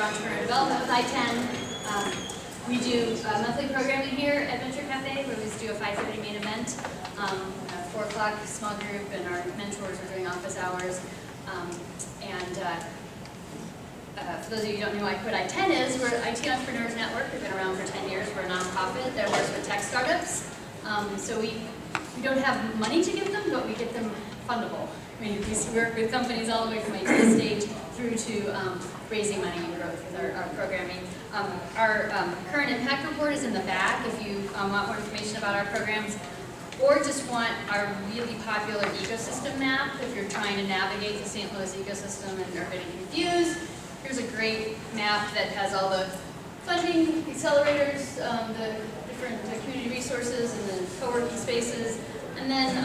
entrepreneur development with I-10. We do monthly programming here at Venture Cafe. We always do a 5:30 main event, a 4 o'clock small group, and our mentors are doing office hours. For those of you who don't know what I-10 is, we're IT Entrepreneurs Network. We've been around for 10 years. We're a nonprofit that works with tech startups. So we don't have money to give them, but we get them fundable. We work with companies all the way from idea stage through to raising money and growth with our programming. Our current impact report is in the back if you want more information about our programs, or just want our really popular ecosystem map if you're trying to navigate the St. Louis ecosystem and are getting confused. Here's a great map that has all the funding accelerators, the different community resources and the co-working spaces, and then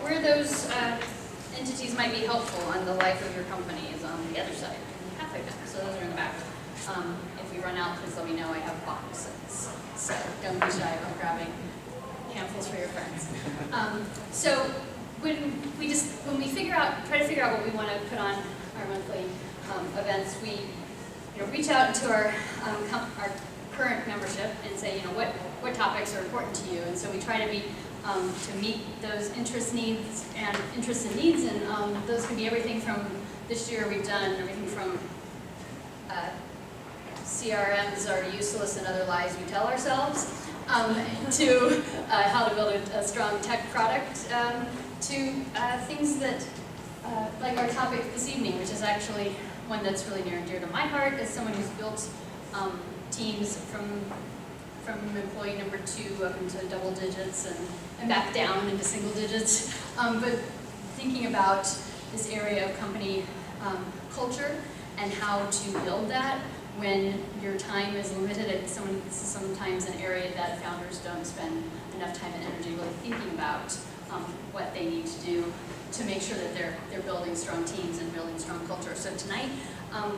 where those entities might be helpful on the life of your company is on the other side, halfway back. So those are in the back. If we run out, please let me know. I have boxes, so don't be shy about grabbing handfuls for your friends. So when we try to figure out what we want to put on our monthly events, we reach out to our current membership and say, what topics are important to you, and so we try to meet those interests and needs, and those can be everything from, this year we've done everything from CRMs are useless and other lies we tell ourselves, to how to build a strong tech product, to things that, like our topic this evening, which is actually one that's really near and dear to my heart as someone who's built teams from employee number 2 up into double digits and back down into single digits. But thinking about this area of company culture and how to build that when your time is limited. This is sometimes an area that founders don't spend enough time and energy really thinking about what they need to do to make sure that they're building strong teams and building strong culture. So tonight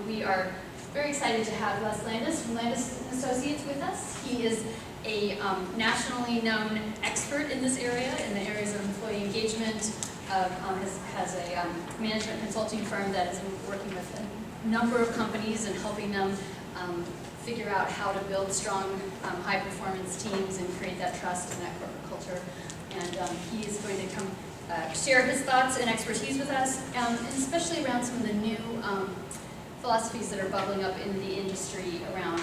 we are very excited to have Les Landis from Landis & Associates with us. He is a nationally known expert in this area, in the areas of employee engagement, has a management consulting firm that has been working with a number of companies and helping them figure out how to build strong, high-performance teams and create that trust and that corporate culture. And he is going to come share his thoughts and expertise with us, and especially around some of the new philosophies that are bubbling up in the industry around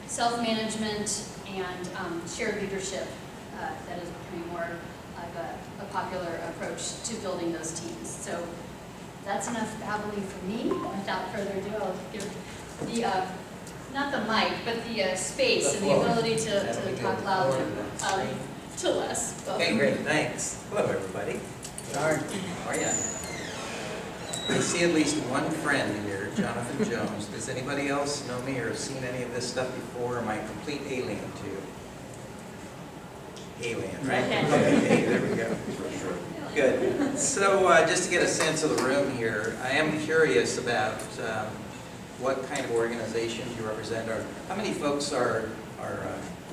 self-management and shared leadership that is becoming more of a popular approach to building those teams. So that's enough babbling from me. Without further ado, I'll give the, not the mic, but the space and the ability to talk loudly to Les. Okay, great, thanks. Hello, everybody. How are you? I see at least one friend here, Jonathan Jones. Does anybody else know me or have seen any of this stuff before? Or am I a complete alien to you? Alien, right? Okay, there we go. Good. So just to get a sense of the room here, I am curious about what kind of organizations you represent. Or how many folks are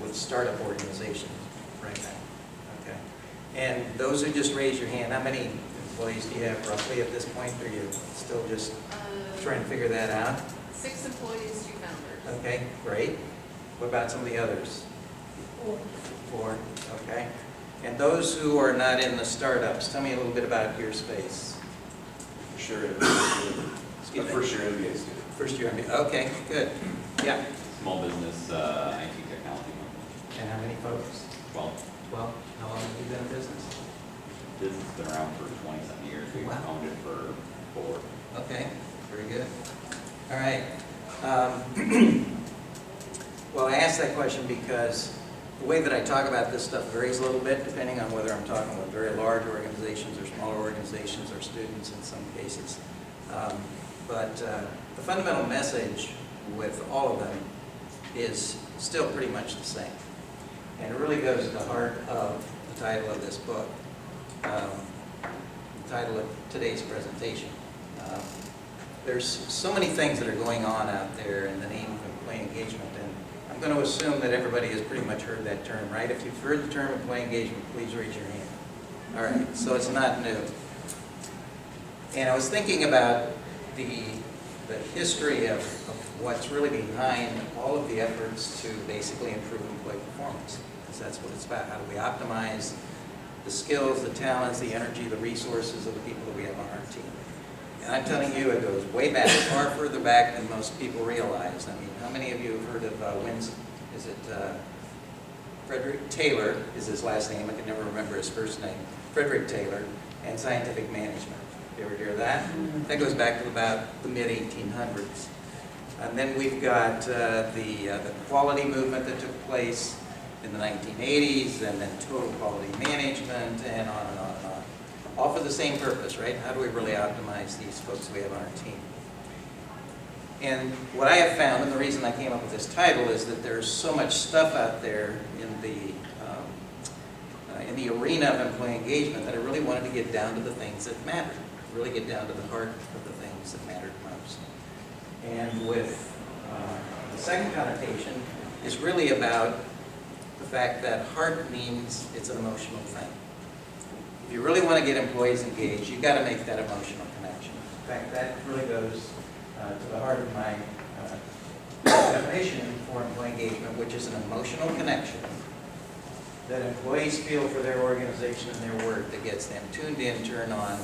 with startup organizations right now? Okay. And those who just raised your hand, how many employees do you have roughly at this point? Or are you still just trying to figure that out? 6 employees, 2 founders. Okay, great. What about some of the others? 4. 4, okay. And those who are not in the startups, tell me a little bit about your space. First year Excuse me? First year MBA student. First year MBA, okay, good. Yeah. Small business IT technology company. And how many folks? 12. 12. How long have you been in business? Business has been around for 20-something years. We've Wow. owned it for 4. Okay, very good. All right. Well, I asked that question because the way that I talk about this stuff varies a little bit depending on whether I'm talking with very large organizations or smaller organizations or students in some cases. But the fundamental message with all of them is still pretty much the same. And it really goes to the heart of the title of this book, the title of today's presentation. There's so many things that are going on out there in the name of employee engagement, and I'm going to assume that everybody has pretty much heard that term, right? If you've heard the term employee engagement, please raise your hand. All right, so it's not new. And I was thinking about the history of what's really behind all of the efforts to basically improve employee performance. Because that's what it's about. How do we optimize the skills, the talents, the energy, the resources of the people that we have on our team? And I'm telling you, it goes way back, far further back than most people realize. I mean, how many of you have heard of Frederick Taylor is his last name. I can never remember his first name. Frederick Taylor and scientific management. You ever hear that? That goes back to about the mid-1800s. And then we've got the quality movement that took place in the 1980s, and then total quality management, and on and on and on. All for the same purpose, right? How do we really optimize these folks we have on our team? And what I have found, and the reason I came up with this title, is that there's so much stuff out there in the arena of employee engagement that I really wanted to get down to the things that matter, really get down to the heart of the things that matter most. And with the second connotation is really about the fact that heart means it's an emotional thing. If you really want to get employees engaged, you've got to make that emotional connection. In fact, that really goes to the heart of my definition for employee engagement, which is an emotional connection that employees feel for their organization and their work that gets them tuned in, turned on,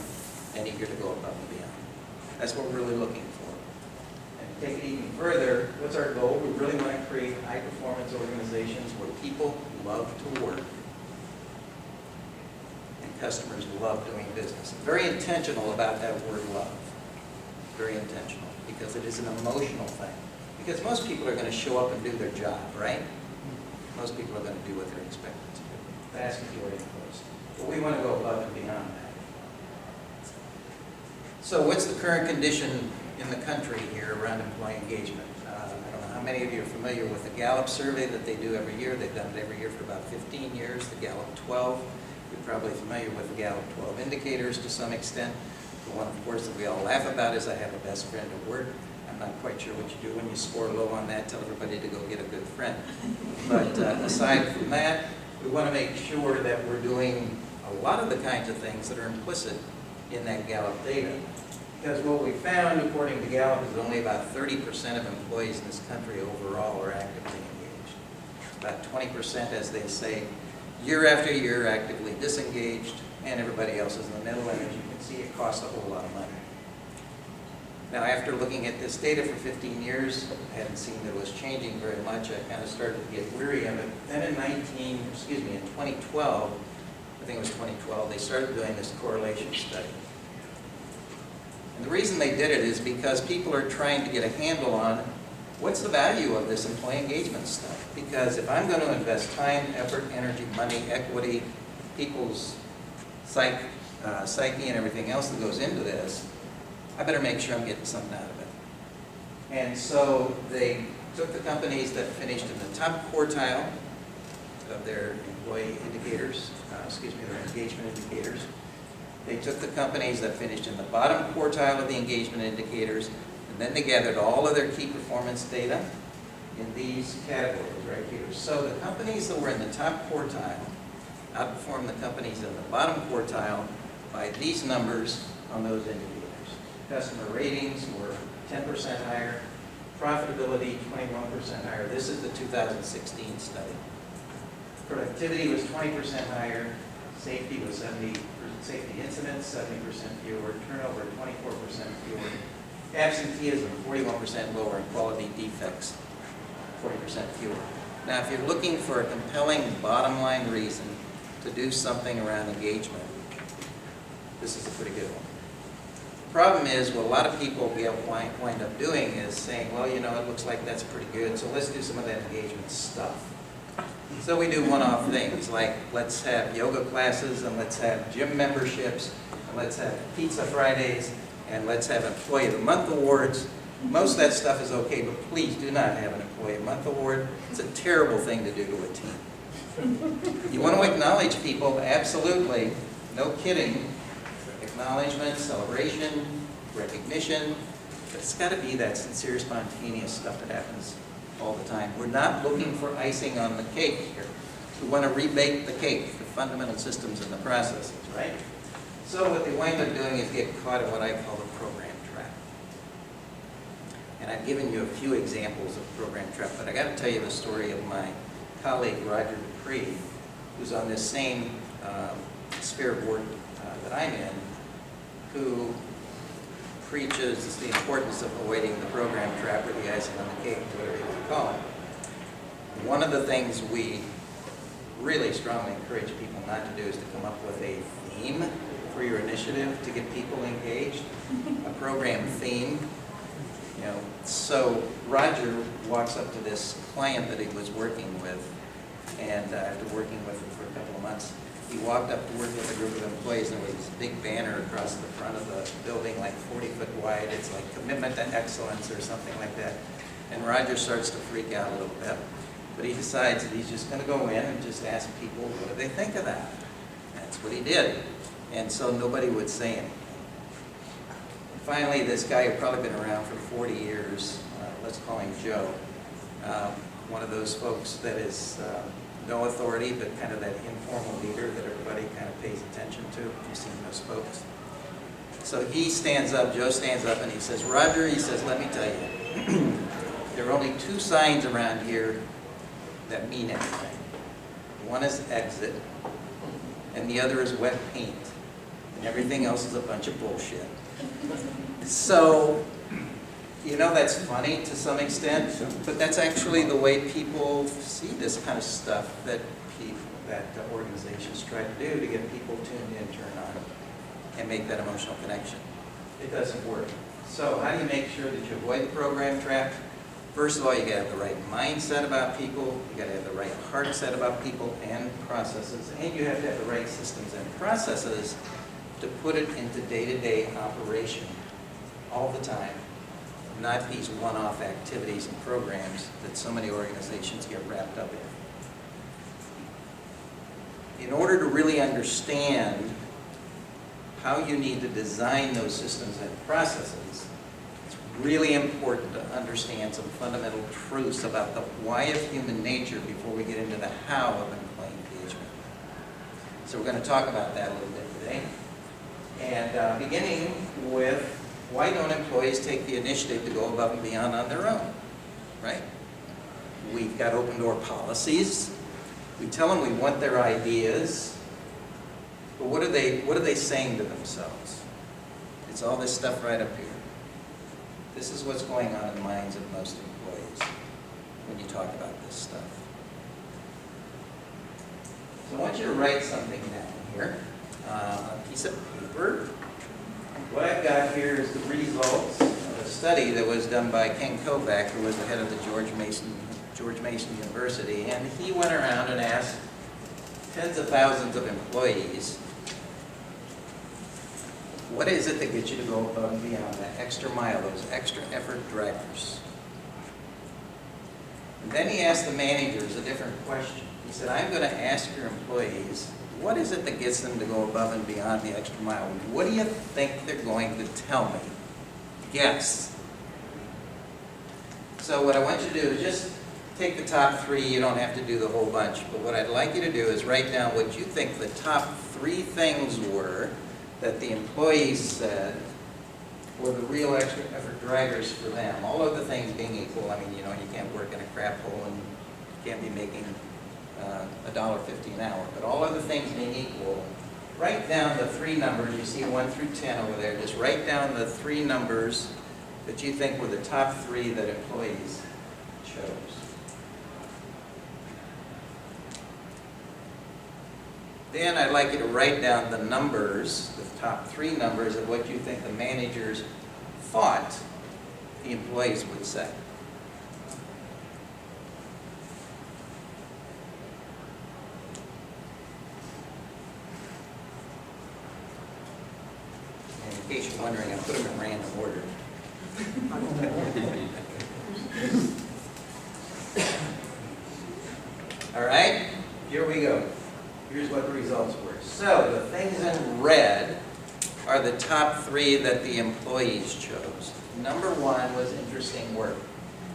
and eager to go above and beyond. That's what we're really looking for. And to take it even further, what's our goal? We really want to create high-performance organizations where people love to work and customers love doing business. Very intentional about that word love. Very intentional, because it is an emotional thing. Because most people are going to show up and do their job, right? Most people are going to do what they're expected to do. The vast majority of us. But we want to go above and beyond that. So what's the current condition in the country here around employee engagement? I don't know how many of you are familiar with the Gallup survey that they do every year. They've done it every year for about 15 years, the Gallup 12. You're probably familiar with the Gallup 12 indicators to some extent. The one, of course, that we all laugh about is I have a best friend at work. I'm not quite sure what you do when you score low on that. Tell everybody to go get a good friend. But aside from that, we want to make sure that we're doing a lot of the kinds of things that are implicit in that Gallup data. Because what we found, according to Gallup, is only about 30% of employees in this country overall are actively engaged. About 20%, as they say, year after year, actively disengaged, and everybody else is in the middle, and as you can see, it costs a whole lot of money. Now, after looking at this data for 15 years, I hadn't seen that it was changing very much. I kind of started to get weary of it. Then in 2012, I think it was 2012, they started doing this correlation study. And the reason they did it is because people are trying to get a handle on what's the value of this employee engagement stuff. Because if I'm going to invest time, effort, energy, money, equity, people's psyche and everything else that goes into this, I better make sure I'm getting something out of it. And so they took the companies that finished in the top quartile of their employee indicators, their engagement indicators. They took the companies that finished in the bottom quartile of the engagement indicators, and then they gathered all of their key performance data in these categories right here. So the companies that were in the top quartile outperformed the companies in the bottom quartile by these numbers on those indicators. Customer ratings were 10% higher, profitability 21% higher. This is the 2016 study. Productivity was 20% higher, safety was safety incidents 70% fewer, turnover 24% fewer, absenteeism 41% lower, and quality defects 40% fewer. Now, if you're looking for a compelling bottom line reason to do something around engagement, this is a pretty good one. The problem is, what a lot of people wind up doing is saying, well, you know, it looks like that's pretty good, so let's do some of that engagement stuff. So we do one-off things, like let's have yoga classes, and let's have gym memberships, and let's have pizza Fridays, and let's have Employee of the Month awards. Most of that stuff is okay, but please do not have an Employee of the Month award. It's a terrible thing to do to a team. You want to acknowledge people, absolutely, no kidding. Acknowledgement, celebration, recognition, but it's got to be that sincere, spontaneous stuff that happens all the time. We're not looking for icing on the cake here. We want to rebake the cake, the fundamental systems and the processes, right? So what they wind up doing is get caught in what I call the program trap. And I've given you a few examples of program trap, but I got to tell you the story of my colleague Roger Dupree, who's on this same sphere of work that I'm in, who preaches the importance of avoiding the program trap or the icing on the cake, whatever you want to call it. One of the things we really strongly encourage people not to do is to come up with a theme for your initiative to get people engaged, a program theme. You know, so Roger walks up to this client that he was working with, and after working with him for a couple of months, he walked up to work with a group of employees, and there was this big banner across the front of the building, like 40 foot wide. It's like commitment to excellence or something like that. And Roger starts to freak out a little bit, but he decides that he's just going to go in and just ask people what do they think of that. That's what he did, and so nobody would say anything. Finally, this guy who probably been around for 40 years, let's call him Joe, one of those folks that is no authority, but kind of that informal leader that everybody kind of pays attention to. You've seen those folks. So he stands up, Joe stands up, and he says, Roger, he says, let me tell you, there are only two signs around here that mean anything. One is exit, and the other is wet paint, and everything else is a bunch of bullshit. So, you know, that's funny to some extent, but that's actually the way people see this kind of stuff that organizations try to do to get people tuned in, turn on, and make that emotional connection. It doesn't work. So how do you make sure that you avoid the program trap? First of all, you gotta have the right mindset about people, you gotta have the right heart set about people and processes, and you have to have the right systems and processes to put it into day-to-day operation all the time, not these one-off activities and programs that so many organizations get wrapped up in. In order to really understand how you need to design those systems and processes, it's really important to understand some fundamental truths about the why of human nature before we get into the how of employee engagement. So we're going to talk about that a little bit today. And beginning with, why don't employees take the initiative to go above and beyond on their own, right? We've got open door policies. We tell them we want their ideas, but what are they saying to themselves? It's all this stuff right up here. This is what's going on in the minds of most employees when you talk about this stuff. So I want you to write something down here. A piece of paper. What I've got here is the results of a study that was done by Ken Kovac, who was the head of the George Mason University, and he went around and asked tens of thousands of employees, what is it that gets you to go above and beyond, that extra mile, those extra effort drivers? And then he asked the managers a different question. He said, I'm going to ask your employees, what is it that gets them to go above and beyond the extra mile? What do you think they're going to tell me? Guess. So what I want you to do is just take the top three. You don't have to do the whole bunch. But what I'd like you to do is write down what you think the top three things were that the employees said were the real extra effort drivers for them. All of the things being equal. I mean, you know, you can't work in a crap hole and you can't be making $1.50 an hour, but all other things being equal, write down the three numbers. You see 1 through 10 over there. Just write down the three numbers that you think were the top three that employees chose. Then I'd like you to write down the numbers, the top three numbers of what you think the managers thought the employees would say. In case you're wondering, I put them in random order. All right, here we go. Here's what the results were. So the things in red are the top three that the employees chose. Number one was interesting work.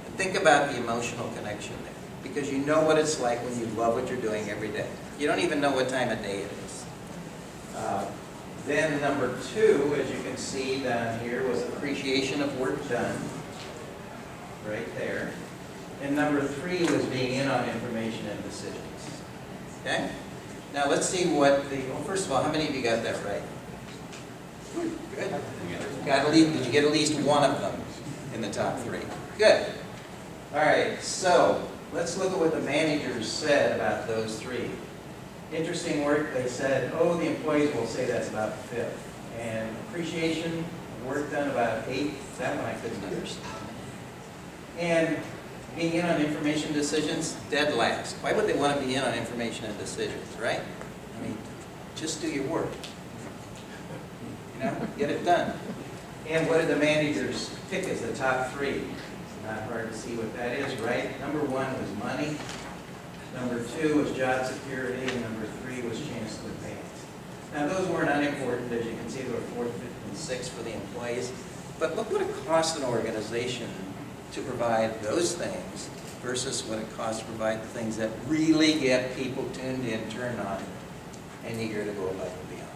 And think about the emotional connection there, because you know what it's like when you love what you're doing every day. You don't even know what time of day it is. Then number two, as you can see down here, was appreciation of work done. right there. And number 3 was being in on information and decisions. Okay? Now let's see what the, well, first of all, how many of you got that right? Good. Did you get at least one of them in the top 3? Good. All right, so let's look at what the managers said about those 3. Interesting work, they said, oh, the employees will say that's about 5th. And appreciation, work done about 8th. That one I couldn't understand. And being in on information decisions, dead last. Why would they want to be in on information and decisions, right? I mean, just do your work. You know, get it done. And what did the managers pick as the top 3? Not hard to see what that is, right? Number 1 was money. Number 2 was job security. And number 3 was chance to advance. Now, those weren't unimportant. As you can see, there were 4th, 5th, and 6th for the employees. But look what it costs an organization to provide those things versus what it costs to provide the things that really get people tuned in, turned on, and eager to go above and beyond.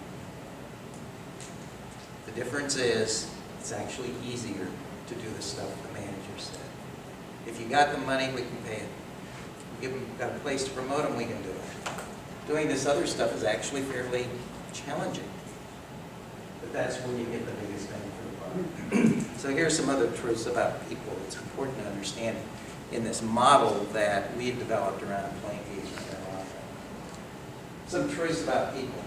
The difference is it's actually easier to do the stuff the manager said. If you got the money, we can pay it. If we've got a place to promote them, we can do it. Doing this other stuff is actually fairly challenging. But that's where you get the biggest bang for the buck. So here's some other truths about people it's important to understand in this model that we've developed around employee engagement and all that. Some truths about people.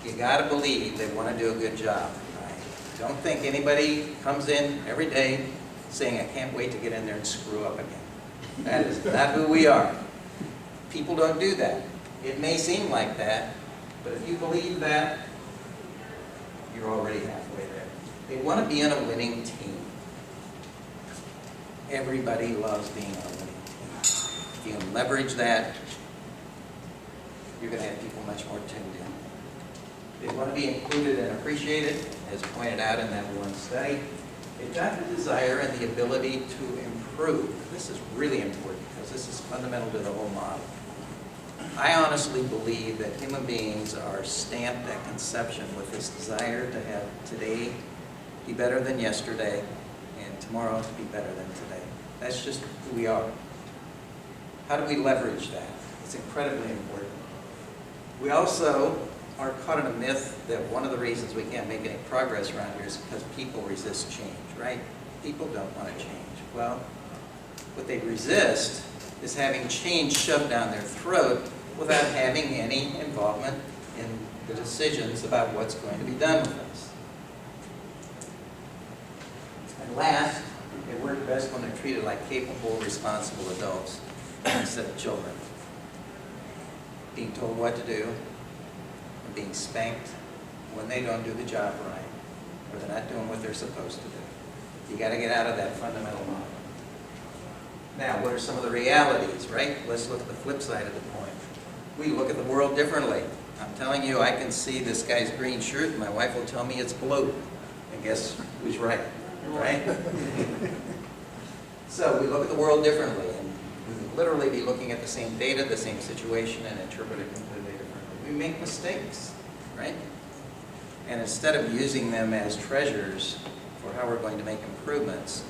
You got to believe they want to do a good job. Right? Don't think anybody comes in every day saying, I can't wait to get in there and screw up again. That is not who we are. People don't do that. It may seem like that, but if you believe that, you're already halfway there. They want to be on a winning team. Everybody loves being on a winning team. If you can leverage that, you're going to have people much more tuned in. They want to be included and appreciated, as pointed out in that one study. They've got the desire and the ability to improve. This is really important because this is fundamental to the whole model. I honestly believe that human beings are stamped at conception with this desire to have today be better than yesterday and tomorrow to be better than today. That's just who we are. How do we leverage that? It's incredibly important. We also are caught in a myth that one of the reasons we can't make any progress around here is because people resist change, right? People don't want to change. Well, what they resist is having change shoved down their throat without having any involvement in the decisions about what's going to be done with us. And last, they work best when they're treated like capable, responsible adults instead of children. Being told what to do, and being spanked when they don't do the job right, or they're not doing what they're supposed to do. You got to get out of that fundamental model. Now, what are some of the realities, right? Let's look at the flip side of the coin. We look at the world differently. I'm telling you, I can see this guy's green shirt, and my wife will tell me it's blue. And guess who's right, right? So we look at the world differently, and we would literally be looking at the same data, the same situation, and interpret it completely differently. We make mistakes, right? And instead of using them as treasures for how we're going to make improvements,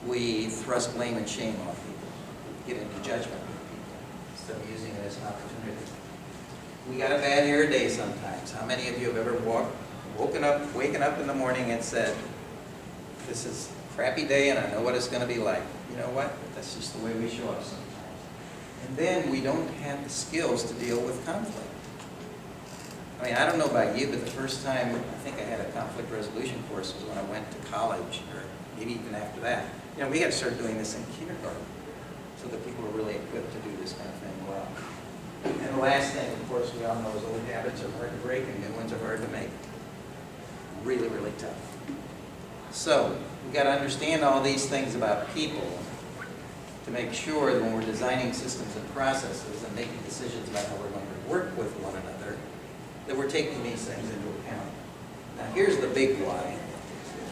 we thrust blame and shame on people, get into judgment with people, instead of using it as an opportunity. We got a bad hair day sometimes. How many of you have ever waken up in the morning and said, this is a crappy day and I know what it's going to be like? You know what? That's just the way we show up sometimes. And then we don't have the skills to deal with conflict. I mean, I don't know about you, but the first time I think I had a conflict resolution course was when I went to college, or maybe even after that. You know, we had to start doing this in kindergarten so that people are really equipped to do this kind of thing well. And the last thing, of course, we all know is old habits are hard to break and new ones are hard to make. Really, really tough. So we've got to understand all these things about people to make sure that when we're designing systems and processes and making decisions about how we're going to work with one another, that we're taking these things into account. Now here's the big why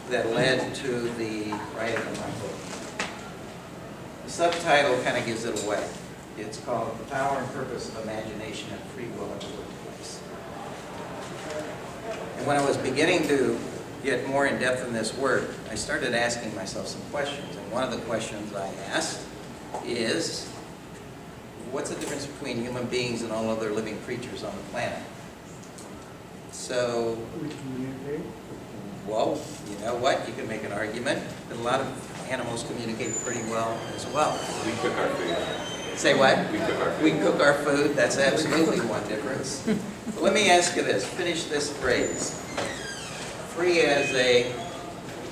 that led to the writing of my book. The subtitle kind of gives it away. It's called The Power and Purpose of Imagination and Free Will in the Workplace. And when I was beginning to get more in depth in this work, I started asking myself some questions. And one of the questions I asked is, what's the difference between human beings and all other living creatures on the planet? So, We communicate. well, you know what? You can make an argument that a lot of animals communicate pretty well as well. We cook our food. Say what? We cook our We food. cook our food, that's absolutely one difference. But let me ask you this, finish this phrase. Free as a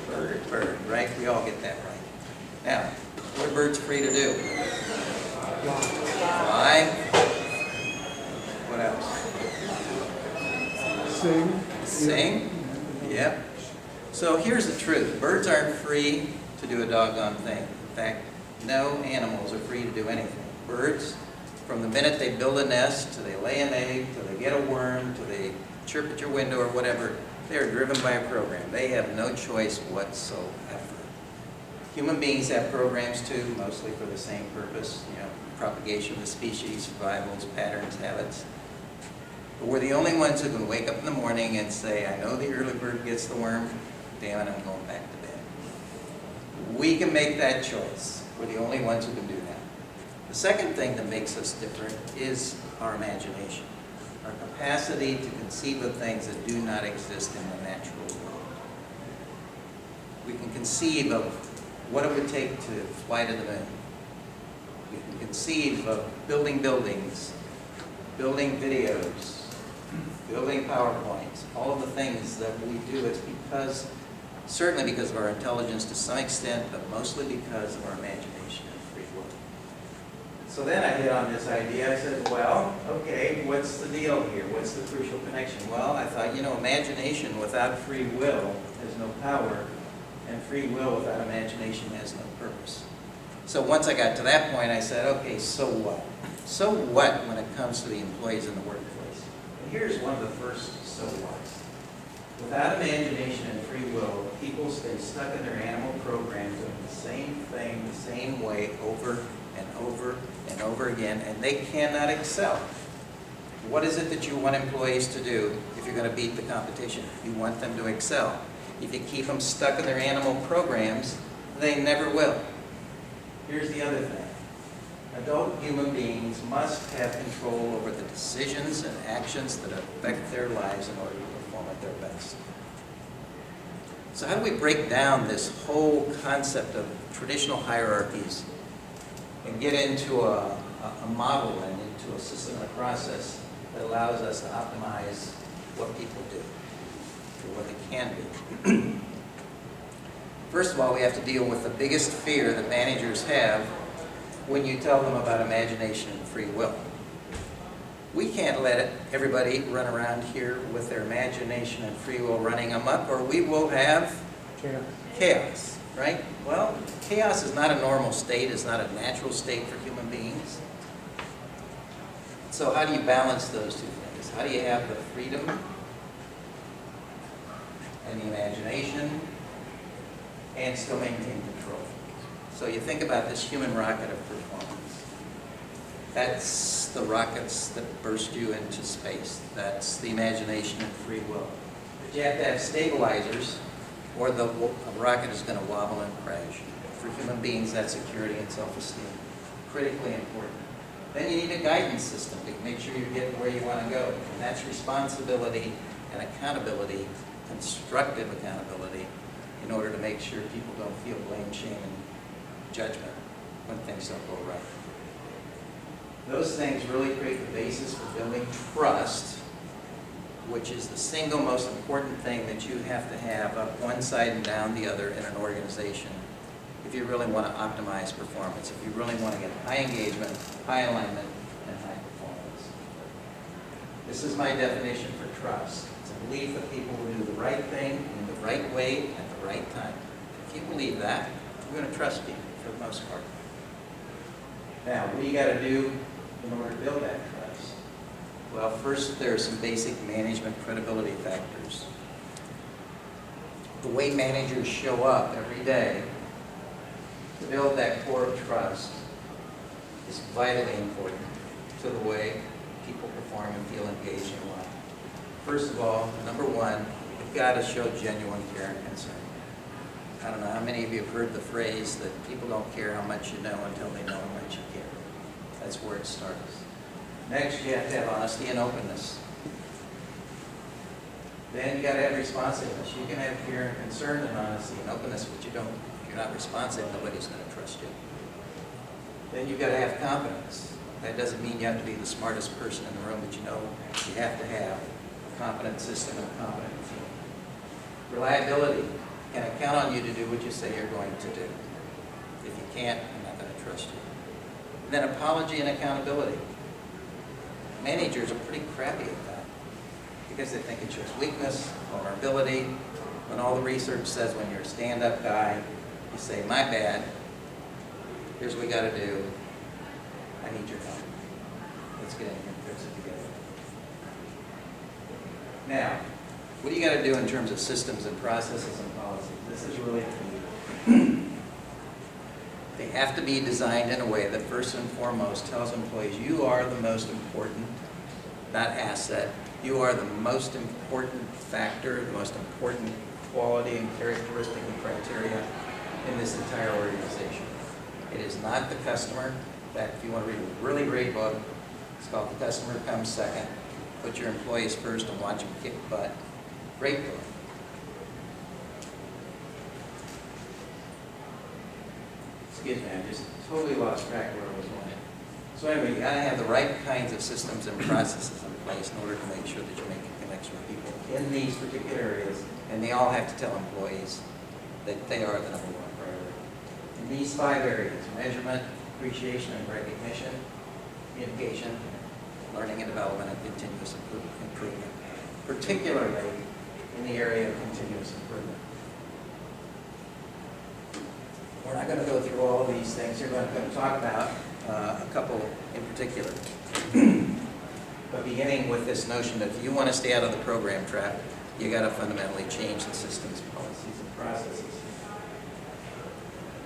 bird, right? We all get that right. Now, what are birds free to do? Fly. What else? Sing. Sing? Yep. So here's the truth. Birds aren't free to do a doggone thing. In fact, no animals are free to do anything. Birds, from the minute they build a nest, till they lay an egg, till they get a worm, till they chirp at your window or whatever, they are driven by a program. They have no choice whatsoever. Human beings have programs too, mostly for the same purpose, propagation of the species, survivals, patterns, habits. But we're the only ones who can wake up in the morning and say, I know the early bird gets the worm, damn it, I'm going back to bed. We can make that choice. We're the only ones who can do that. The second thing that makes us different is our imagination, our capacity to conceive of things that do not exist in the natural world. We can conceive of what it would take to fly to the moon. We can conceive of building buildings, building videos, building PowerPoints, all of the things that we do. It's because, certainly because of our intelligence to some extent, but mostly because of our imagination and free will. So then I hit on this idea. I said, well, okay, what's the deal here? What's the crucial connection? Well, I thought, imagination without free will has no power, and free will without imagination has no purpose. So once I got to that point, I said, okay, so what? So what when it comes to the employees in the workplace? And here's one of the first so whats. Without imagination and free will, people stay stuck in their animal programs doing the same thing, the same way, over and over and over again, and they cannot excel. What is it that you want employees to do if you're going to beat the competition? You want them to excel. If you keep them stuck in their animal programs, they never will. Here's the other thing. Adult human beings must have control over the decisions and actions that affect their lives in order to perform at their best. So how do we break down this whole concept of traditional hierarchies and get into a model and into a system and a process that allows us to optimize what people do, or what they can do? First of all, we have to deal with the biggest fear that managers have when you tell them about imagination and free will. We can't let everybody run around here with their imagination and free will running amok, or we will have chaos, right? Well, chaos is not a normal state, it's not a natural state for human beings. So how do you balance those two things? How do you have the freedom and the imagination and still maintain control? So you think about this human rocket of performance. That's the rockets that burst you into space. That's the imagination and free will. But you have to have stabilizers, or the rocket is going to wobble and crash. For human beings, that's security and self-esteem. Critically important. Then you need a guidance system to make sure you get where you want to go. And that's responsibility and accountability, constructive accountability, in order to make sure people don't feel blame, shame, and judgment when things don't go right. Those things really create the basis for building trust, which is the single most important thing that you have to have up one side and down the other in an organization if you really want to optimize performance, if you really want to get high engagement, high alignment, and high performance. This is my definition for trust. It's a belief that people will do the right thing in the right way at the right time. If you believe that, you're going to trust people for the most part. Now, what do you got to do in order to build that trust? Well, first, there are some basic management credibility factors. The way managers show up every day to build that core of trust is vitally important to the way people perform and feel engaged in life. First of all, number one, You've got to show genuine care and concern. I don't know how many of you have heard the phrase that people don't care how much you know until they know how much you care. That's where it starts. Next, you have to have honesty and openness. Then you got to have responsiveness. You can have care and concern and honesty and openness, but if you're not responsive, nobody's going to trust you. Then you've got to have competence. That doesn't mean you have to be the smartest person in the room, but you have to have a competent system and a competent team. Reliability. Can I count on you to do what you say you're going to do? If you can't, I'm not going to trust you. And then apology and accountability. Managers are pretty crappy at that because they think it shows weakness, vulnerability, when all the research says when you're a stand-up guy, you say, my bad, here's what we got to do, I need your help. Let's get in here and fix it together. Now, what do you got to do in terms of systems and processes and policies? This is really key. They have to be designed in a way that first and foremost tells employees, you are the most important, not asset, you are the most important factor, the most important quality and characteristic and criteria in this entire organization. It is not the customer. In fact, if you want to read a really great book, it's called The Customer Comes Second. Put your employees first and watch them kick butt. Great book. Excuse me, I just totally lost track of where I was going. So anyway, you got to have the right kinds of systems and processes in place in order to make sure that you're making a connection with people in these particular areas, and they all have to tell employees that they are the number one priority. In these 5 areas, measurement, appreciation and recognition, communication, learning and development, and continuous improvement, particularly in the area of continuous improvement. We're not going to go through all of these things. We're going to talk about a couple in particular. But beginning with this notion that if you want to stay out of the program trap, you got to fundamentally change the systems, policies, and processes.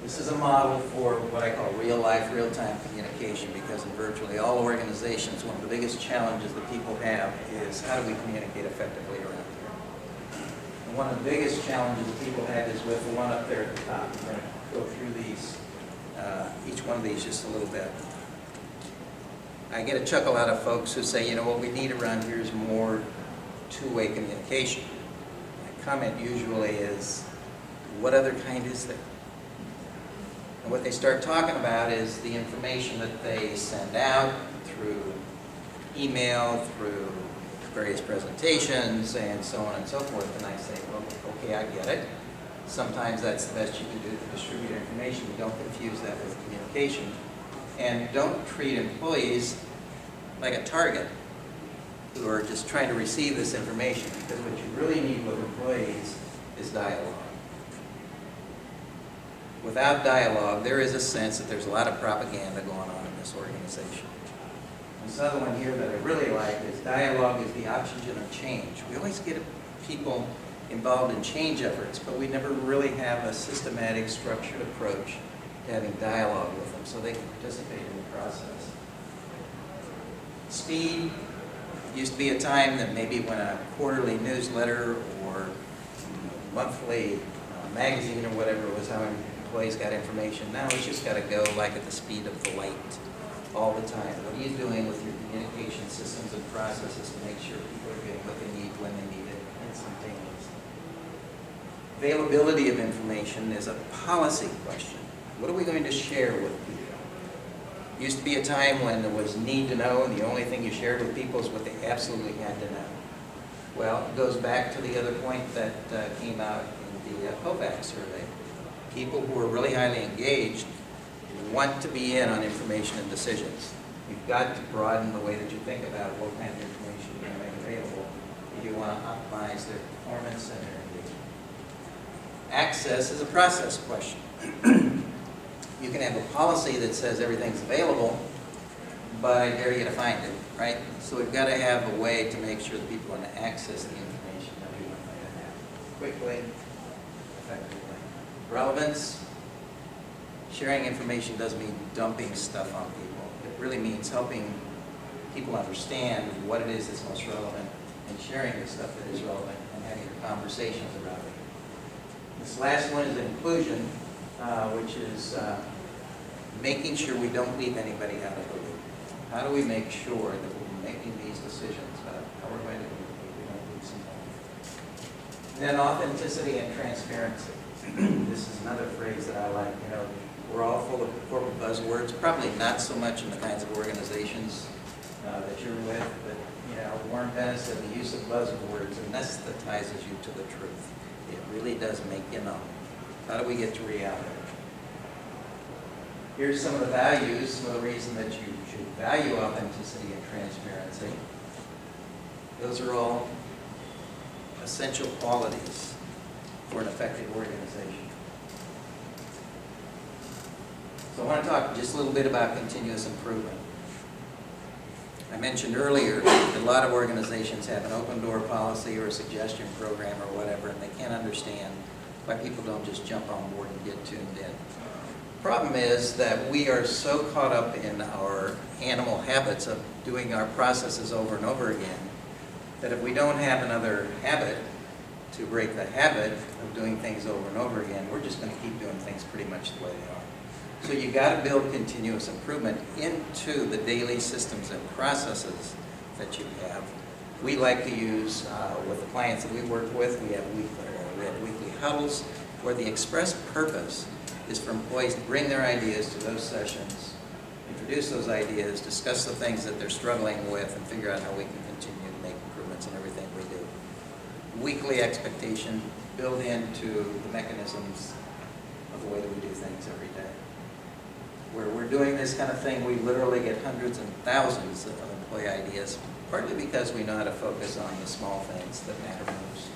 This is a model for what I call real-life, real-time communication, because in virtually all organizations, one of the biggest challenges that people have is how do we communicate effectively around here? And one of the biggest challenges that people have is with the one up there at the top. We're going to go through these, each one of these just a little bit. I get a chuckle out of folks who say, you know, what we need around here is more two-way communication. My comment usually is, what other kind is there? And what they start talking about is the information that they send out through email, through various presentations, and so on and so forth. And I say, well, okay, I get it. Sometimes that's the best you can do to distribute information. Don't confuse that with communication. And don't treat employees like a target who are just trying to receive this information, because what you really need with employees is dialogue. Without dialogue, there is a sense that there's a lot of propaganda going on in this organization. This other one here that I really like is dialogue is the oxygen of change. We always get people involved in change efforts, but we never really have a systematic, structured approach to having dialogue with them so they can participate in the process. Speed used to be a time that maybe when a quarterly newsletter or monthly magazine or whatever was how employees got information. Now it's just got to go like at the speed of the light all the time. What are you doing with your communication systems and processes to make sure people are getting what they need when they need it instantaneously? Availability of information is a policy question. What are we going to share with people? Used to be a time when there was need to know, and the only thing you shared with people is what they absolutely had to know. Well, it goes back to the other point that came out in the COVAX survey. People who are really highly engaged want to be in on information and decisions. You've got to broaden the way that you think about what kind of information you're going to make available if you want to optimize their performance and their engagement. Access is a process question. You can have a policy that says everything's available, but I dare you to find it, right? So we've got to have a way to make sure that people want to access the information that we want them to have quickly, effectively. Relevance. Sharing information doesn't mean dumping stuff on people. It really means helping people understand what it is that's most relevant and sharing the stuff that is relevant and having your conversations about it. This last one is inclusion, which is making sure we don't leave anybody out of the loop. How do we make sure that we're making these decisions about how we're going to do it, we don't leave somebody? Then authenticity and transparency. This is another phrase that I like. You know, we're all full of corporate buzzwords, probably not so much in the kinds of organizations that you're with, but you know, Warren Bennis said the use of buzzwords anesthetizes you to the truth. It really does make you know. How do we get to reality? Here's some of the values, some of the reasons that you should value authenticity and transparency. Those are all essential qualities for an effective organization. So I want to talk just a little bit about continuous improvement. I mentioned earlier that a lot of organizations have an open door policy or a suggestion program or whatever, and they can't understand why people don't just jump on board and get tuned in. Problem is that we are so caught up in our animal habits of doing our processes over and over again that if we don't have another habit to break the habit of doing things over and over again, we're just going to keep doing things pretty much the way they are. So you got to build continuous improvement into the daily systems and processes that you have. We like to use, with the clients that we work with, we have weekly huddles where the express purpose is for employees to bring their ideas to those sessions, introduce those ideas, discuss the things that they're struggling with, and figure out how we can continue to make improvements in everything we do. Weekly expectation built into the mechanisms of the way that we do things every day. Where we're doing this kind of thing, we literally get hundreds and thousands of employee ideas, partly because we know how to focus on the small things that matter most.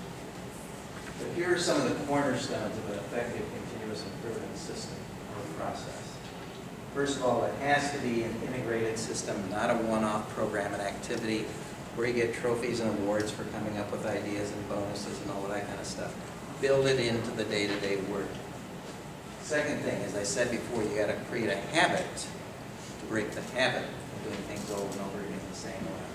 But here are some of the cornerstones of an effective continuous improvement system or process. First of all, it has to be an integrated system, not a one-off program and activity where you get trophies and awards for coming up with ideas and bonuses and all of that kind of stuff. Build it into the day-to-day work. Second thing, as I said before, you got to create a habit to break the habit of doing things over and over again the same way.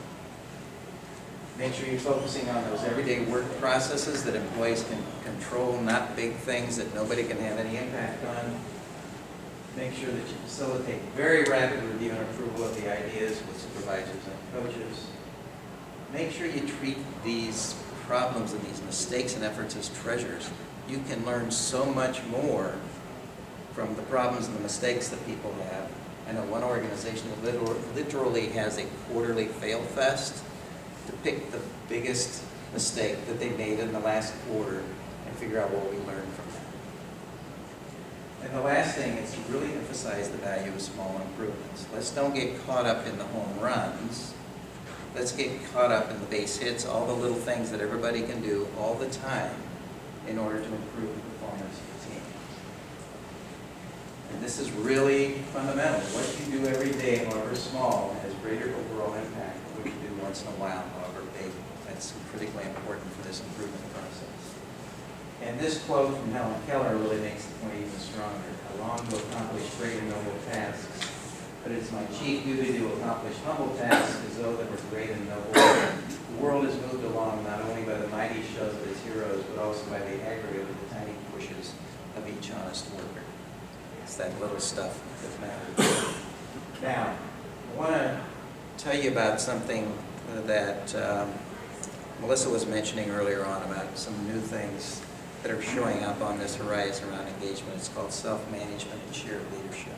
Make sure you're focusing on those everyday work processes that employees can control, not big things that nobody can have any impact on. Make sure that you facilitate very rapid review and approval of the ideas with supervisors and coaches. Make sure you treat these problems and these mistakes and efforts as treasures. You can learn so much more from the problems and the mistakes that people have. I know one organization that literally has a quarterly fail fest to pick the biggest mistake that they made in the last quarter and figure out what we learned from that. And the last thing is to really emphasize the value of small improvements. Let's don't get caught up in the home runs. Let's get caught up in the base hits, all the little things that everybody can do all the time in order to improve the performance of the team. And this is really fundamental. What you do every day, however small, has greater overall impact than what you do once in a while, however big. That's critically important for this improvement process. And this quote from Helen Keller really makes the point even stronger. I long to accomplish great and noble tasks, but it's my chief duty to accomplish humble tasks as though they were great and noble. The world is moved along not only by the mighty shoves of its heroes, but also by the aggregate of the tiny pushes of each honest worker. It's that little stuff that matters. Now, I want to tell you about something that Melissa was mentioning earlier on about some new things that are showing up on this horizon around engagement. It's called self-management and shared leadership.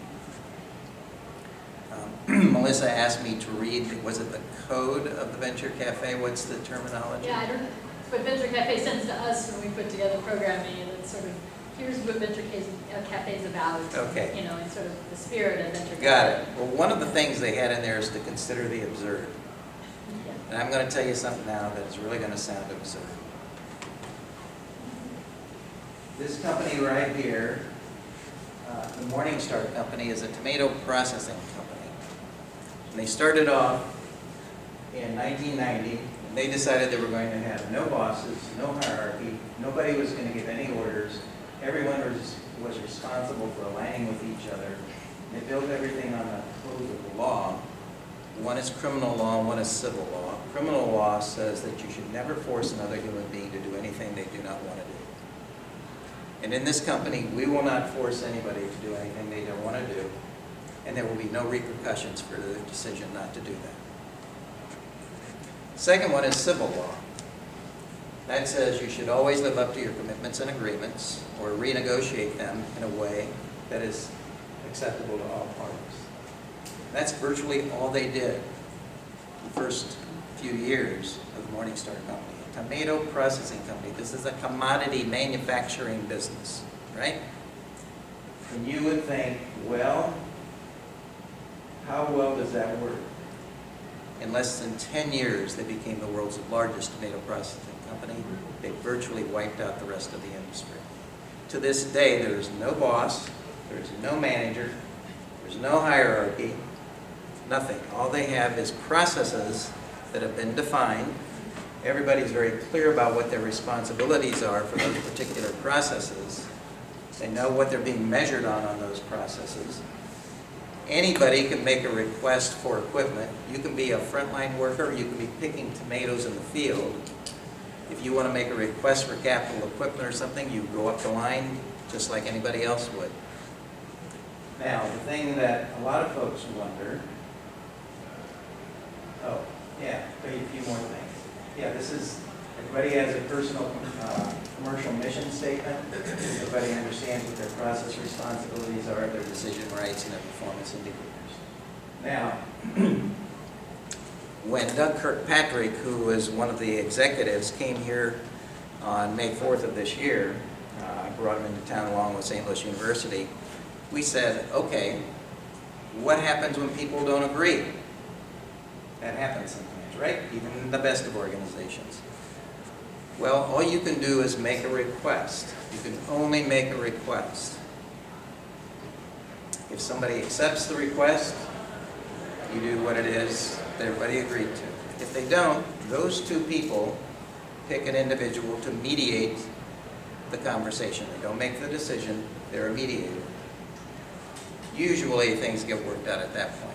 Melissa asked me to read, was it the code of the Venture Cafe? What's the terminology? Yeah, I don't know. But Venture Cafe sends to us when we put together programming, and it's sort of, here's what Venture Cafe is about. Okay. You know, in sort of the spirit of Venture Cafe. Got it. Well, one of the things they had in there is to consider the absurd. Yeah. And I'm going to tell you something now that's really going to sound absurd. This company right here, the Morningstar Company, is a tomato processing company. And they started off in 1990, and they decided they were going to have no bosses, no hierarchy, nobody was going to give any orders, everyone was responsible for aligning with each other. They built everything on the code of the law. One is criminal law, one is civil law. Criminal law says that you should never force another human being to do anything they do not And in this company, we will not force anybody to do anything they don't want to do, and there will be no repercussions for their decision not to do that. Second one is civil law. That says you should always live up to your commitments and agreements, or renegotiate them in a way that is acceptable to all parties. That's virtually all they did the first few years of the Morningstar Company. A tomato processing company. This is a commodity manufacturing business, right? And you would think, well, how well does that work? In less than 10 years, they became the world's largest tomato processing company. They virtually wiped out the rest of the industry. To this day, there is no boss, there is no manager, there's no hierarchy, nothing. All they have is processes that have been defined. Everybody's very clear about what their responsibilities are for those particular processes. They know what they're being measured on those processes. Anybody can make a request for equipment. You can be a frontline worker, you can be picking tomatoes in the field. If you want to make a request for capital equipment or something, you go up the line just like anybody else would. Now, the thing that a lot of folks wonder, oh, yeah, tell you a few more things. Yeah, this is, everybody has a personal commercial mission statement. Everybody understands what their process responsibilities are, their decision rights, and their performance indicators. Now, when Doug Kirkpatrick, who was one of the executives, came here on May 4th of this year, I brought him into town along with St. Louis University, we said, okay, what happens when people don't agree? That happens sometimes, right? Even in the best of organizations. Well, all you can do is make a request. You can only make a request. If somebody accepts the request, you do what it is that everybody agreed to. If they don't, those two people pick an individual to mediate the conversation. They don't make the decision, they're a mediator. Usually things get worked out at that point.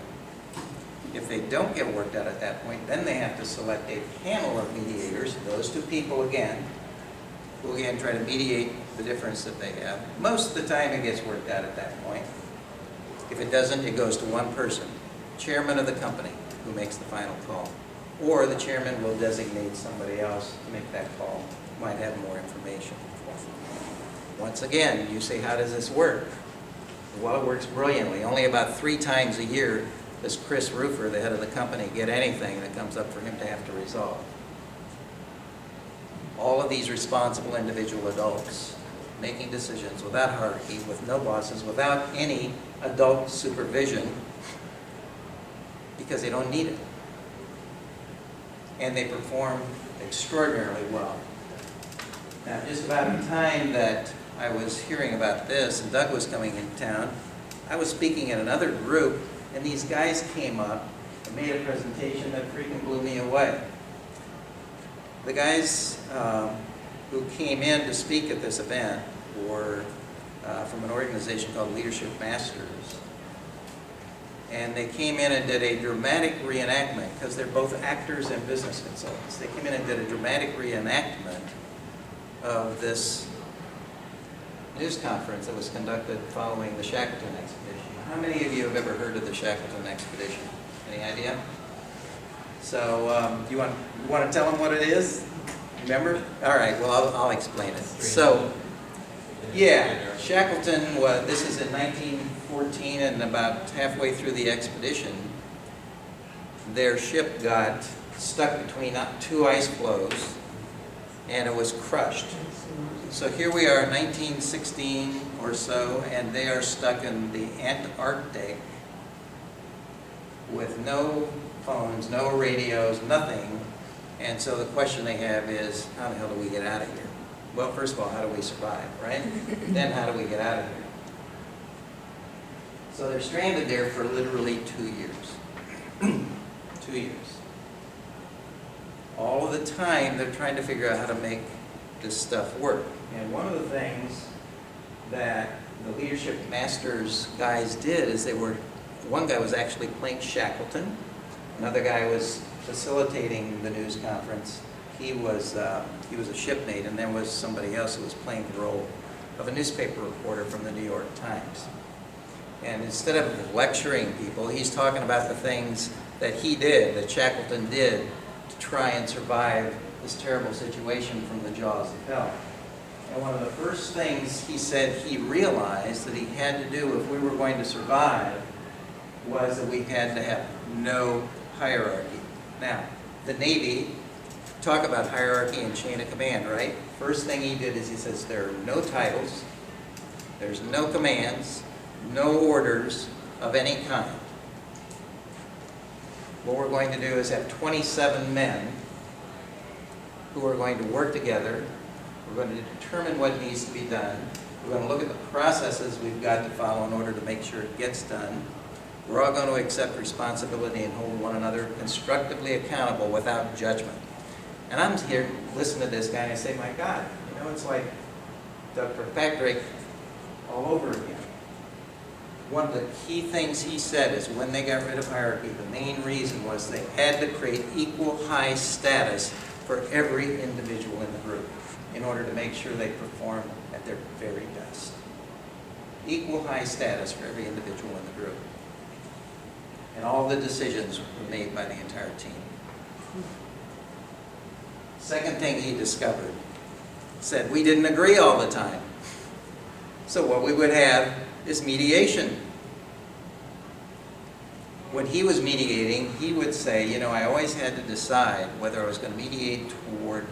If they don't get worked out at that point, then they have to select a panel of mediators, those two people again, who again try to mediate the difference that they have. Most of the time it gets worked out at that point. If it doesn't, it goes to one person, chairman of the company, who makes the final call. Or the chairman will designate somebody else to make that call, might have more information. Once again, you say, how does this work? Well, it works brilliantly. Only about 3 times a year does Chris Roofer, the head of the company, get anything that comes up for him to have to resolve. All of these responsible individual adults making decisions without hierarchy, with no bosses, without any adult supervision, because they don't need it. And they perform extraordinarily well. Now, just about the time that I was hearing about this, and Doug was coming into town, I was speaking at another group, and these guys came up and made a presentation that freaking blew me away. The guys who came in to speak at this event were from an organization called Leadership Masters. And they came in and did a dramatic reenactment, because they're both actors and business consultants. They came in and did a dramatic reenactment of this news conference that was conducted following the Shackleton Expedition. How many of you have ever heard of the Shackleton Expedition? Any idea? So, you want to tell them what it is? Remember? All right, well, I'll explain it. So, yeah, Shackleton was, this is in 1914, and about halfway through the expedition, their ship got stuck between 2 ice floes, and it was crushed. So here we are, 1916 or so, and they are stuck in the Antarctic with no phones, no radios, nothing. And so the question they have is, how the hell do we get out of here? Well, first of all, how do we survive, right? Then how do we get out of here? So they're stranded there for literally 2 years. 2 years. All of the time, they're trying to figure out how to make this stuff work. And one of the things that the Leadership Masters guys did is one guy was actually playing Shackleton, another guy was facilitating the news conference. He was a shipmate, and there was somebody else who was playing the role of a newspaper reporter from the New York Times. And instead of lecturing people, he's talking about the things that he did, that Shackleton did, to try and survive this terrible situation from the jaws of hell. And one of the first things he said he realized that he had to do if we were going to survive was that we had to have no hierarchy. Now, the Navy, talk about hierarchy and chain of command, right? First thing he did is he says there are no titles, there's no commands, no orders of any kind. What we're going to do is have 27 men who are going to work together. We're going to determine what needs to be done. We're going to look at the processes we've got to follow in order to make sure it gets done. We're all going to accept responsibility and hold one another constructively accountable without judgment. And I'm here, listening to this guy, and I say, my God, you know, it's like Dr. Patrick all over again. One of the key things he said is when they got rid of hierarchy, the main reason was they had to create equal high status for every individual in the group in order to make sure they perform at their very best. Equal high status for every individual in the group. And all the decisions were made by the entire team. Second thing he discovered, said we didn't agree all the time. So what we would have is mediation. When he was mediating, he would say, you know, I always had to decide whether I was going to mediate toward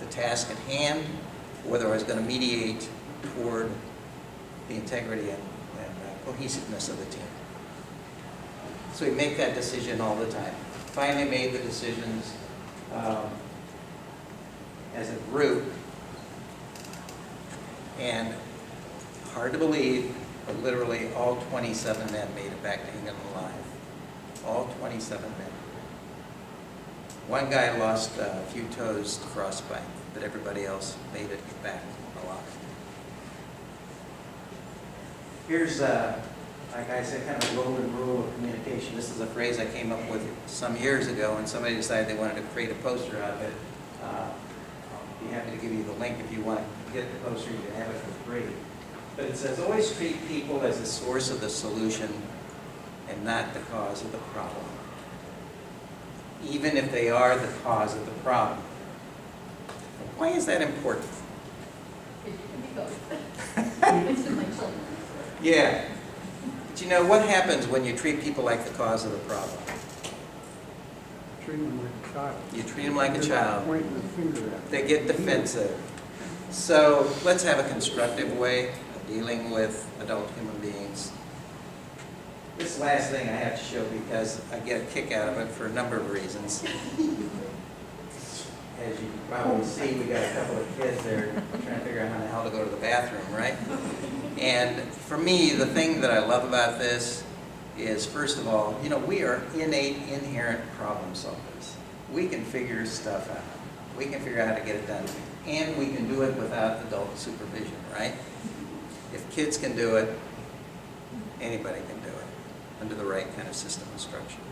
the task at hand, or whether I was going to mediate toward the integrity and cohesiveness of the team. So we make that decision all the time. Finally made the decisions as a group, and hard to believe, but literally all 27 men made it back to England alive. All 27 men. One guy lost a few toes to frostbite, but everybody else made it back alive. Here's, like I said, kind of a golden rule of communication. This is a phrase I came up with some years ago, and somebody decided they wanted to create a poster out of it. I'll be happy to give you the link if you want to get the poster. You can have it for free. But it says, always treat people as the source of the solution and not the cause of the problem, even if they are the cause of the problem. Why is that important? Because you can be both. It's with my children. Yeah. But you know, what happens when you treat people like the cause of the problem? Treat them like a child. You treat them like a child. Pointing the finger at them. They get defensive. So let's have a constructive way of dealing with adult human beings. This last thing I have to show because I get a kick out of it for a number of reasons. As you can probably see, we got a couple of kids there trying to figure out how the hell to go to the bathroom, right? And for me, the thing that I love about this is, first of all, you know, we are innate, inherent problem solvers. We can figure stuff out. We can figure out how to get it done. And we can do it without adult supervision, right? If kids can do it, anybody can do it under the right kind of system and structure.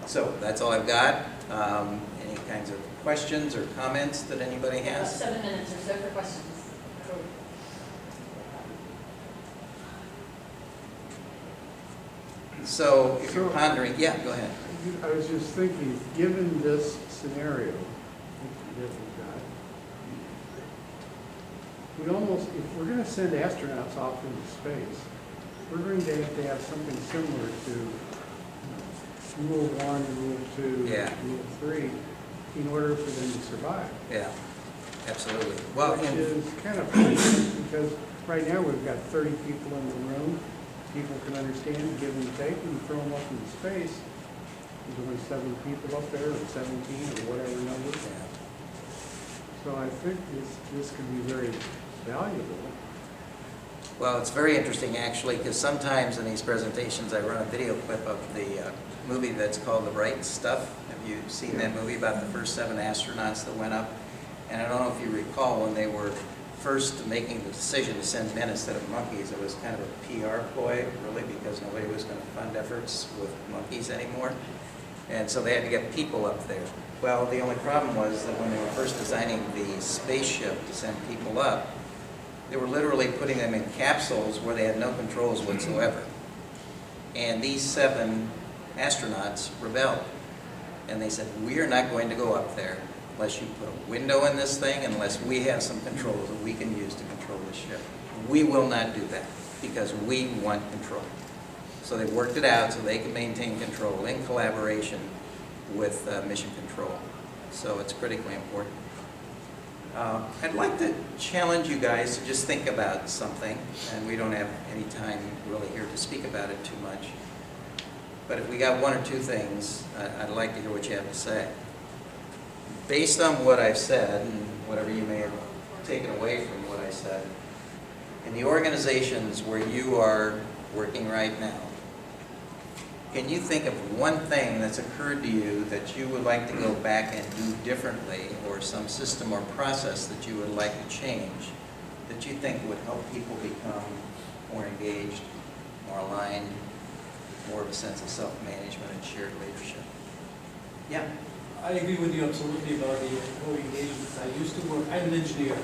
So that's all I've got. Any kinds of questions or comments that anybody About has? 7 minutes or so for questions. So if you're So- pondering, yeah, go ahead. I was just thinking, given this scenario that we've got, we almost, if we're going to send astronauts off into space, we're going to have something similar to Rule 1, Rule 2, Yeah. Rule 3, in order for them to survive. Yeah, absolutely. Well, Which and is kind of funny, because right now we've got 30 people in the room. People can understand, give and take, and throw them up into space. There's only 7 people up there, or 17, or whatever number. yeah. So I think this could be very valuable. Well, it's very interesting actually, because sometimes in these presentations I run a video clip of the movie that's called The Right Stuff. Have you seen that movie about the first 7 astronauts that went up? And I don't know if you recall when they were first making the decision to send men instead of monkeys, it was kind of a PR ploy, really, because nobody was going to fund efforts with monkeys anymore. And so they had to get people up there. Well, the only problem was that when they were first designing the spaceship to send people up, They were literally putting them in capsules where they had no controls whatsoever. And these 7 astronauts rebelled. And they said, we are not going to go up there unless you put a window in this thing, unless we have some controls that we can use to control the ship. We will not do that because we want control. So they worked it out so they can maintain control in collaboration with mission control. So it's critically important. I'd like to challenge you guys to just think about something, and we don't have any time really here to speak about it too much. But if we got 1 or 2 things, I'd like to hear what you have to say. Based on what I've said, and whatever you may have taken away from what I said, in the organizations where you are working right now, can you think of one thing that's occurred to you that you would like to go back and do differently, or some system or process that you would like to change, that you think would help people become more engaged, more aligned, more of a sense of self-management and shared leadership? Yeah. I agree with you absolutely about the co-engagement. I used to work, I'm an engineer,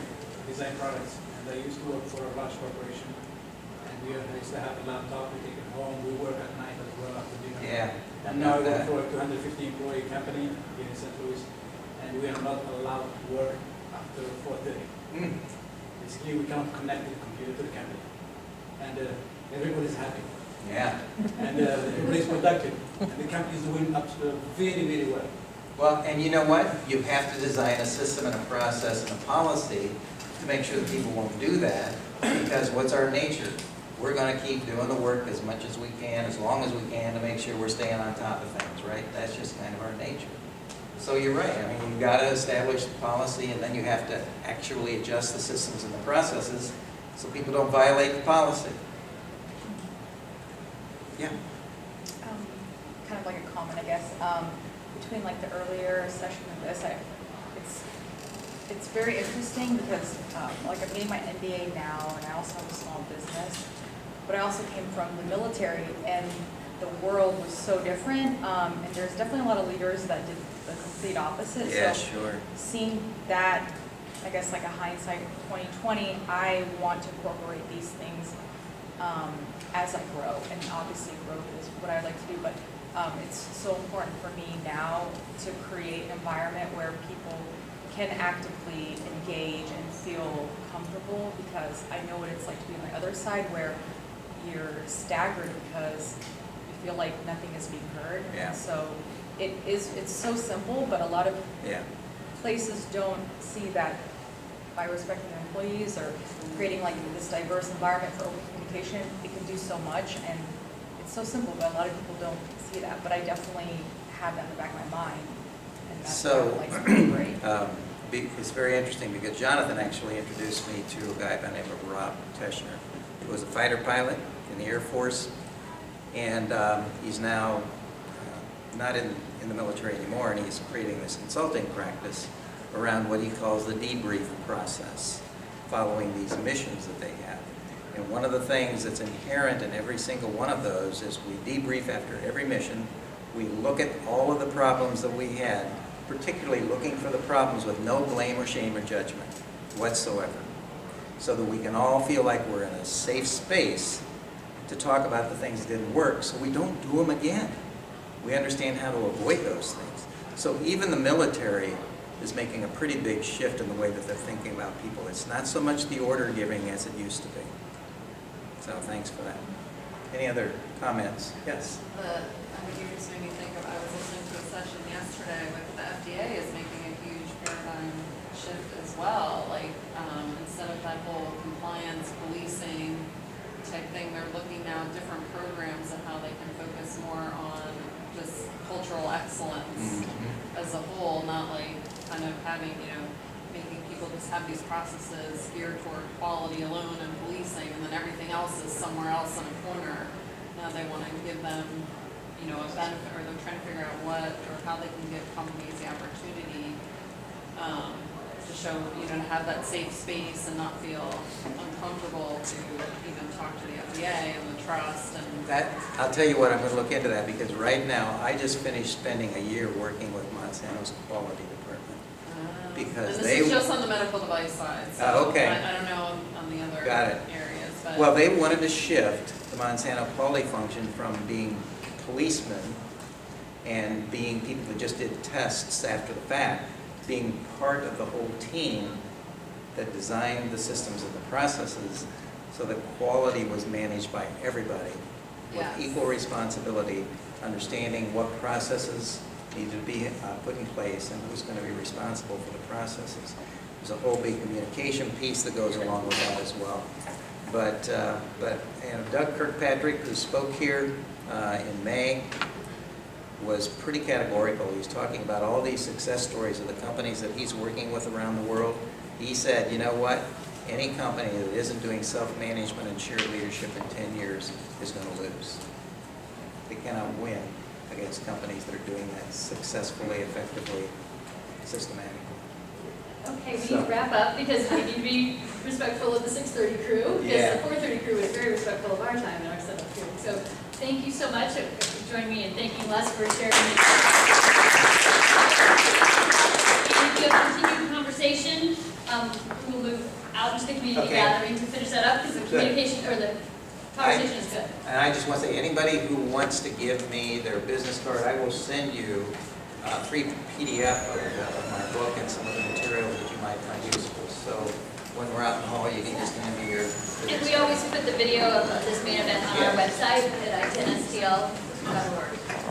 design products, and I used to work for a large corporation. And we used to have a laptop, we take it home, we work at night as well after dinner. Yeah. And now I work for a 250 employee company here in St. Louis, and we are not allowed to work after 4:30. Basically, we cannot connect the computer to the company. And everybody's happy. Yeah. And everybody's productive. And the company is doing very, very well. Well, and you know what? You have to design a system and a process and a policy to make sure that people won't do that, because what's our nature? We're going to keep doing the work as much as we can, as long as we can, to make sure we're staying on top of things, right? That's just kind of our nature. So you're right. I mean, you've got to establish the policy, and then you have to actually adjust the systems and the processes so people don't violate the policy. Yeah. Kind of like a comment, I guess, between like the earlier session and this, it's very interesting because like I'm getting my MBA now, and I also have a small business, but I also came from the military, and the world was so different, and there's definitely a lot of leaders that did the complete opposite. Yeah, so sure. Seeing that, I guess like a hindsight 2020, I want to incorporate these things as I grow, and obviously growth is what I like to do, but it's so important for me now to create an environment where people can actively engage and feel comfortable, because I know what it's like to be on the other side where you're staggered because you feel like nothing is being heard. Yeah. And so it's so simple, but a lot of Yeah. places don't see that by respecting their employees or creating like this diverse environment for open communication. It can do so much, and it's so simple, but a lot of people don't see that. But I definitely have that in the back of my mind, and that's So, why I like to be great. it's very interesting because Jonathan actually introduced me to a guy by the name of Rob Teschner, who was a fighter pilot in the Air Force, and he's now not in the military anymore, and he's creating this consulting practice around what he calls the debrief process, following these missions that they have. And one of the things that's inherent in every single one of those is we debrief after every mission. We look at all of the problems that we had, particularly looking for the problems with no blame or shame or judgment whatsoever, so that we can all feel like we're in a safe space to talk about the things that didn't work, so we don't do them again. We understand how to avoid those things. So even the military is making a pretty big shift in the way that they're thinking about people. It's not so much the order giving as it used to be. So thanks for that. Any other comments? Yes? You just made me think of, I was listening to a session yesterday with the FDA is making a huge paradigm shift as well. Like, instead of that whole compliance, policing type thing, they're looking now at different programs and how they can focus more on just cultural excellence as a whole, not like kind of having, making people just have these processes geared toward quality alone and policing, and then everything else is somewhere else in a corner. Now they want to give them, a benefit, or they're trying to figure out what or how they can give companies the opportunity to show, to have that safe space and not feel uncomfortable to even talk to the FDA and the trust and That, I'll tell you what, I'm going to look into that, because right now, I just finished spending a year working with Monsanto's quality department. Because and this they... is just on the medical device side. So Okay. I don't know on the other. Got it. areas, but. Well, they wanted to shift the Monsanto quality function from being policemen and being people that just did tests after the fact, being part of the whole team that designed the systems and the processes, so that quality was managed by everybody with Yes. equal responsibility, understanding what processes needed to be put in place and who's going to be responsible for the processes. There's a whole big communication piece that goes along with that as well. But you know, Doug Kirkpatrick, who spoke here in May, was pretty categorical. He was talking about all these success stories of the companies that he's working with around the world. He said, you know what? Any company that isn't doing self-management and shared leadership in 10 years is going to lose. They cannot win against companies that are doing that successfully, effectively, systematically. Okay, we So- need to wrap up because we need to be respectful of the 6:30 crew. Yeah. Because the 4:30 crew is very respectful of our time and our setup too. So thank you so much for joining me and thanking Les for sharing it. If you have continued conversation, we'll move out into the community Okay. gathering to finish that up because the Good. communication or the conversation is good. And I just want to say, anybody who wants to give me their business card, I will send you a free PDF of my book and some of the materials that you might find useful. So when we're out in the hall, you can just hand me your And business we card. always put the video of this main event on our website at itnstl.org.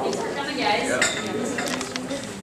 Thanks for coming, guys. Yeah.